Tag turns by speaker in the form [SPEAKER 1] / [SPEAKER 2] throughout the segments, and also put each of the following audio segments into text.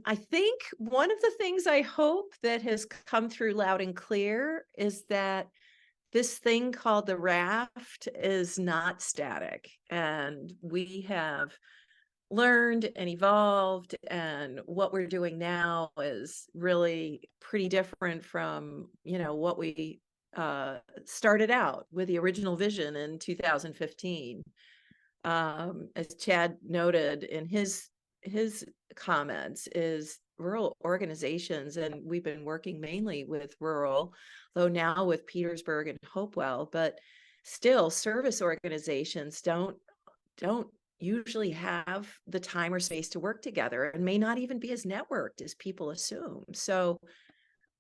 [SPEAKER 1] I think one of the things I hope that has come through loud and clear is that this thing called the RAFT is not static, and we have learned and evolved, and what we're doing now is really pretty different from, what we started out with the original vision in 2015. As Chad noted in his comments, is rural organizations, and we've been working mainly with rural, though now with Petersburg and Hopewell, but still service organizations don't usually have the time or space to work together, and may not even be as networked as people assume. So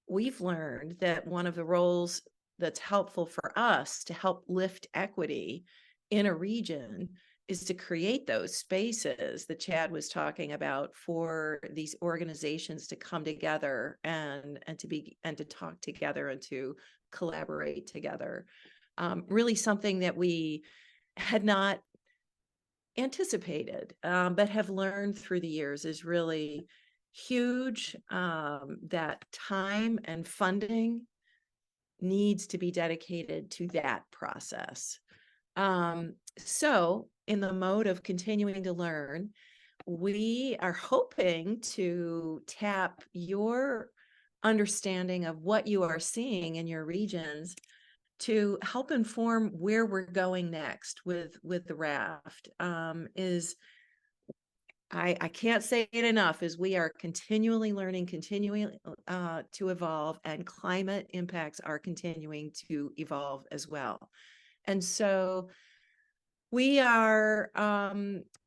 [SPEAKER 1] we've learned that one of the roles that's helpful for us to help lift equity in a region is to create those spaces that Chad was talking about for these organizations to come together and to talk together and to collaborate together. Really something that we had not anticipated, but have learned through the years is really huge. That time and funding needs to be dedicated to that process. So in the mode of continuing to learn, we are hoping to tap your understanding of what you are seeing in your regions to help inform where we're going next with the RAFT. I can't say it enough, is we are continually learning, continuing to evolve, and climate impacts are continuing to evolve as well. And so we are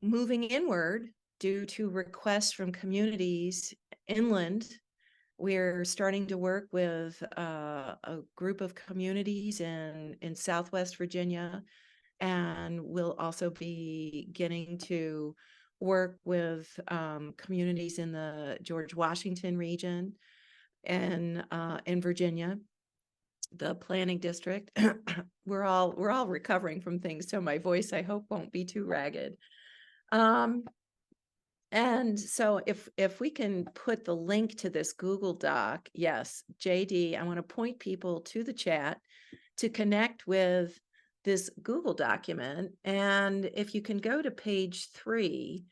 [SPEAKER 1] moving inward due to requests from communities inland. We're starting to work with a group of communities in Southwest Virginia, and we'll also be getting to work with communities in the George Washington region and in Virginia, the planning district. we're all recovering from things, so my voice, I hope, won't be too ragged. And so if we can put the link to this Google Doc, yes, JD, I want to point people to the chat to connect with this Google document. And if you can go to page 3,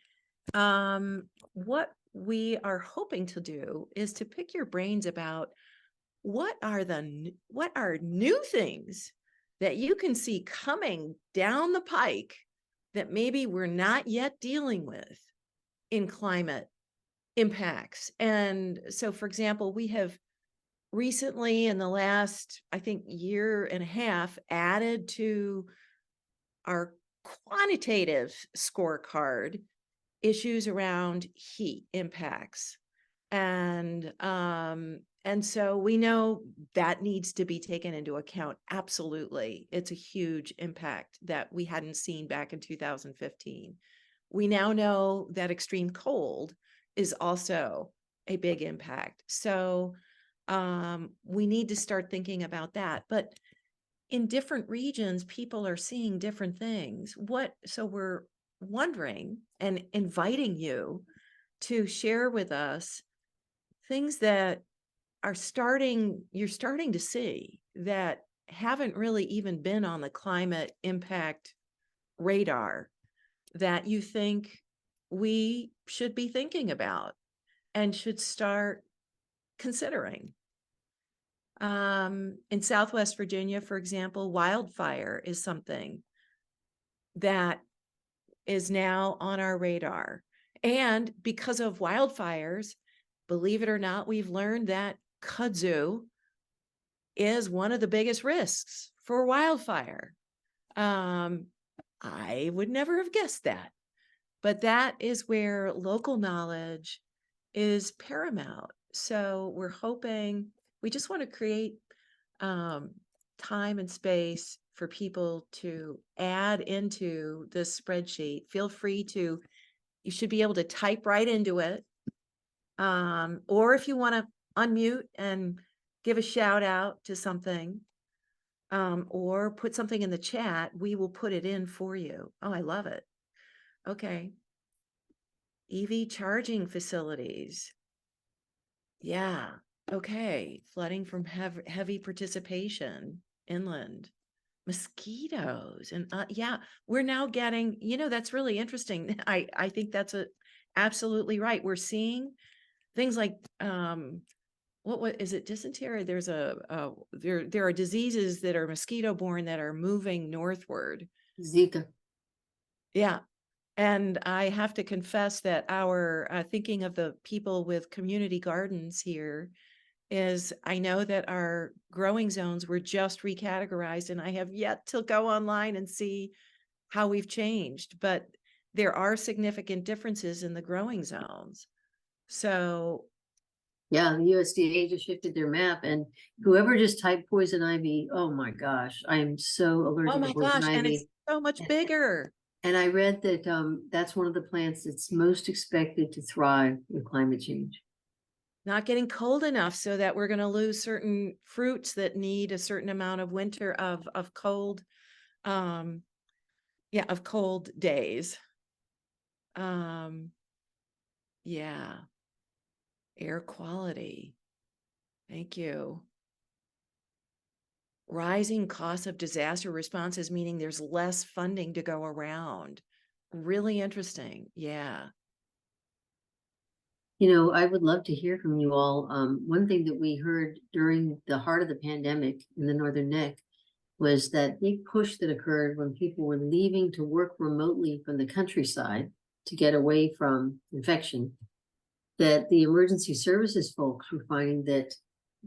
[SPEAKER 1] what we are hoping to do is to pick your brains about what are new things that you can see coming down the pike that maybe we're not yet dealing with in climate impacts. And so, for example, we have recently, in the last, I think, year and a half, added to our quantitative scorecard issues around heat impacts. And so we know that needs to be taken into account. Absolutely. It's a huge impact that we hadn't seen back in 2015. We now know that extreme cold is also a big impact. So we need to start thinking about that. But in different regions, people are seeing different things. So we're wondering and inviting you to share with us things that you're starting to see that haven't really even been on the climate impact radar, that you think we should be thinking about and should start considering. In Southwest Virginia, for example, wildfire is something that is now on our radar. And because of wildfires, believe it or not, we've learned that kudzu is one of the biggest risks for wildfire. I would never have guessed that, but that is where local knowledge is paramount. So we're hoping, we just want to create time and space for people to add into this spreadsheet. Feel free to, you should be able to type right into it. Or if you want to unmute and give a shout out to something, or put something in the chat, we will put it in for you. Oh, I love it. Okay. EV charging facilities. Yeah. Okay. Flooding from heavy participation inland. Mosquitoes and yeah, we're now getting, that's really interesting. I think that's absolutely right. We're seeing things like what is it, dysentery? There's there are diseases that are mosquito borne that are moving northward.
[SPEAKER 2] Zika.
[SPEAKER 1] Yeah. And I have to confess that our thinking of the people with community gardens here is I know that our growing zones were just recategorized, and I have yet to go online and see how we've changed, but there are significant differences in the growing zones. So,
[SPEAKER 2] Yeah, the USDA just shifted their map, and whoever just typed poison ivy, oh my gosh, I am so
[SPEAKER 1] oh
[SPEAKER 2] allergic to
[SPEAKER 1] my
[SPEAKER 2] poison
[SPEAKER 1] gosh, and it's
[SPEAKER 2] ivy.
[SPEAKER 1] so much
[SPEAKER 2] And,
[SPEAKER 1] bigger.
[SPEAKER 2] and I read that that's one of the plants that's most expected to thrive with climate change.
[SPEAKER 1] Not getting cold enough so that we're going to lose certain fruits that need a certain amount of winter of cold, um, yeah, of cold days. Um, yeah, air quality. Thank you. Rising costs of disaster responses, meaning there's less funding to go around. Really interesting. Yeah.
[SPEAKER 2] I would love to hear from you all. One thing that we heard during the heart of the pandemic in the Northern Neck was that big push that occurred when people were leaving to work remotely from the countryside to get away from infection, that the emergency services folks were finding that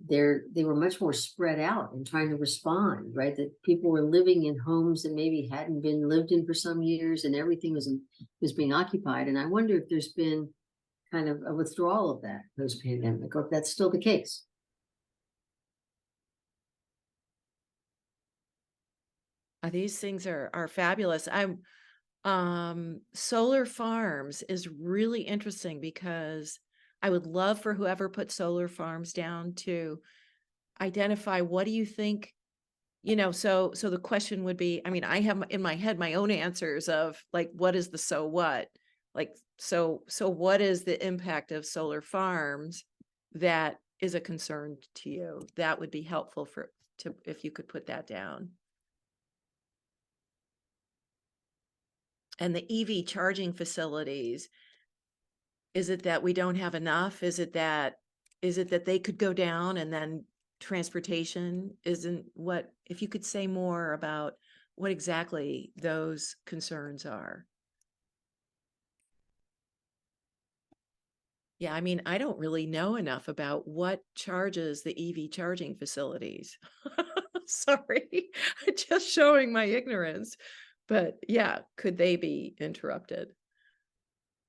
[SPEAKER 2] they were much more spread out and trying to respond, right? That people were living in homes that maybe hadn't been lived in for some years, and everything was being occupied. And I wonder if there's been kind of a withdrawal of that post-pandemic, or if that's still the case.
[SPEAKER 1] These things are fabulous. Solar farms is really interesting because I would love for whoever put solar farms down to identify what do you think, so the question would be, I mean, I have in my head my own answers of like, what is the so what? Like, so what is the impact of solar farms that is a concern to you? That would be helpful if you could put that down. And the EV charging facilities, is it that we don't have enough? Is it that they could go down and then transportation isn't what, if you could say more about what exactly those concerns are? Yeah, I mean, I don't really know enough about what charges the EV charging facilities. Sorry, just showing my ignorance. But yeah, could they be interrupted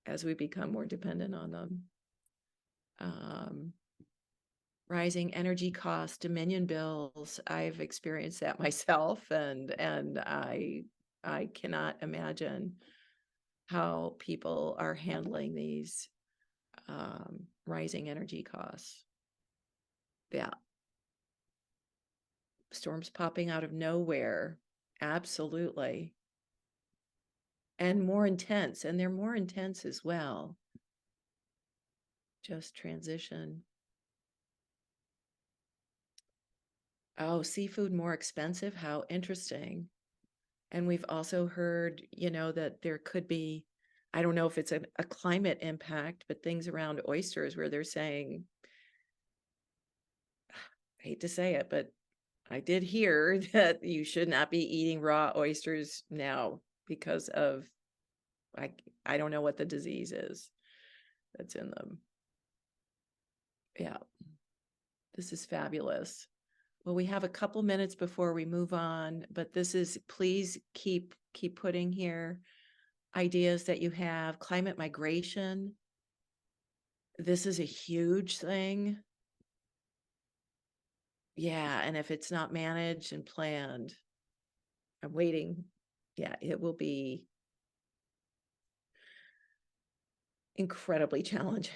[SPEAKER 1] as we become more dependent on them? Um, Rising energy costs, Dominion bills. I've experienced that myself, and I cannot imagine how people are handling these rising energy costs. Yeah. Storms popping out of nowhere. Absolutely. And more intense, and they're more intense as well. Just transition. Oh, seafood more expensive? How interesting. And we've also heard, that there could be, I don't know if it's a climate impact, but things around oysters where they're saying, I hate to say it, but I did hear that you should not be eating raw oysters now because of, I, I don't know what the disease is that's in them. Yeah, this is fabulous. Well, we have a couple minutes before we move on, but please keep putting here ideas that you have. Climate migration. This is a huge thing. Yeah, and if it's not managed and planned, I'm waiting. Yeah, it will be incredibly challenging.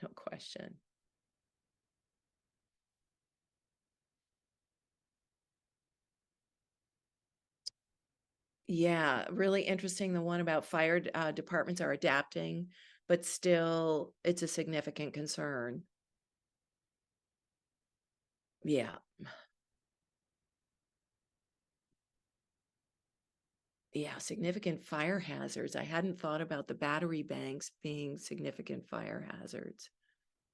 [SPEAKER 1] No question. Yeah, really interesting. The one about fire departments are adapting but still it's a significant concern. Yeah. Yeah, significant fire hazards. I hadn't thought about the battery banks being significant fire hazards.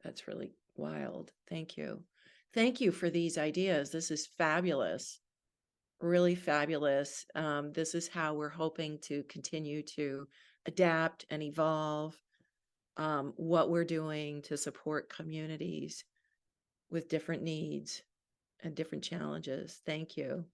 [SPEAKER 1] That's really wild. Thank you. Thank you for these ideas. This is fabulous. Really fabulous. This is how we're hoping to continue to adapt and evolve what we're doing to support communities with different needs and different challenges. Thank you.